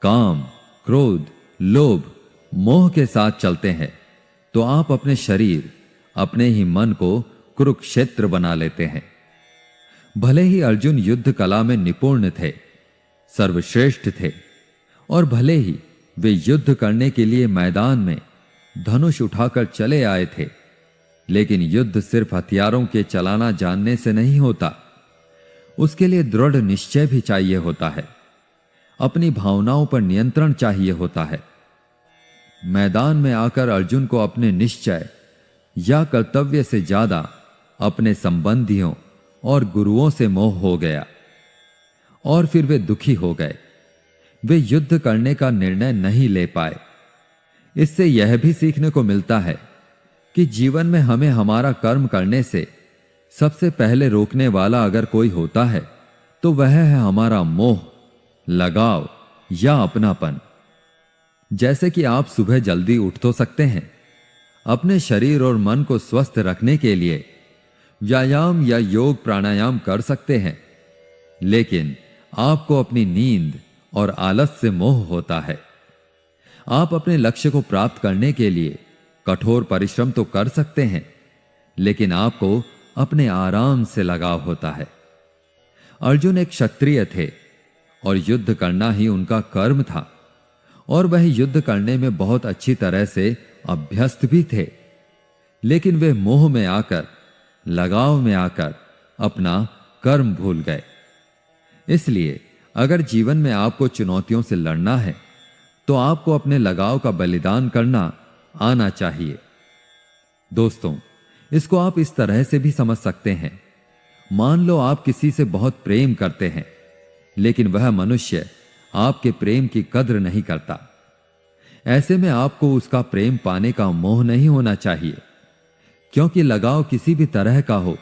काम, क्रोध, लोभ, मोह के साथ चलते हैं तो आप अपने शरीर, अपने ही मन को कुरुक्षेत्र बना लेते हैं। भले ही अर्जुन युद्ध कला में निपुण थे, सर्वश्रेष्ठ थे, और भले ही वे युद्ध करने के लिए मैदान में धनुष उठाकर चले आए थे, लेकिन युद्ध सिर्फ हथियारों के चलाना जानने से नहीं होता। उसके लिए दृढ़ निश्चय भी चाहिए होता है, अपनी भावनाओं पर नियंत्रण चाहिए होता है। मैदान में आकर अर्जुन को अपने निश्चय या कर्तव्य से ज्यादा अपने संबंधियों और गुरुओं से मोह हो गया, और फिर वे दुखी हो गए। वे युद्ध करने का निर्णय नहीं ले पाए। इससे यह भी सीखने को मिलता है कि जीवन में हमें हमारा कर्म करने से सबसे पहले रोकने वाला अगर कोई होता है तो वह है हमारा मोह, लगाव या अपनापन। जैसे कि आप सुबह जल्दी उठ तो सकते हैं, अपने शरीर और मन को स्वस्थ रखने के लिए व्यायाम या योग प्राणायाम कर सकते हैं, लेकिन आपको अपनी नींद और आलस से मोह होता है। आप अपने लक्ष्य को प्राप्त करने के लिए कठोर परिश्रम तो कर सकते हैं, लेकिन आपको अपने आराम से लगाव होता है। अर्जुन एक क्षत्रिय थे और युद्ध करना ही उनका कर्म था, और वह युद्ध करने में बहुत अच्छी तरह से अभ्यस्त भी थे, लेकिन वे मोह में आकर, लगाव में आकर अपना कर्म भूल गए। इसलिए अगर जीवन में आपको चुनौतियों से लड़ना है तो आपको अपने लगाव का बलिदान करना आना चाहिए। दोस्तों, इसको आप इस तरह से भी समझ सकते हैं। मान लो आप किसी से बहुत प्रेम करते हैं, लेकिन वह मनुष्य आपके प्रेम की कद्र नहीं करता। ऐसे में आपको उसका प्रेम पाने का मोह नहीं होना चाहिए, क्योंकि लगाव किसी भी तरह का हो,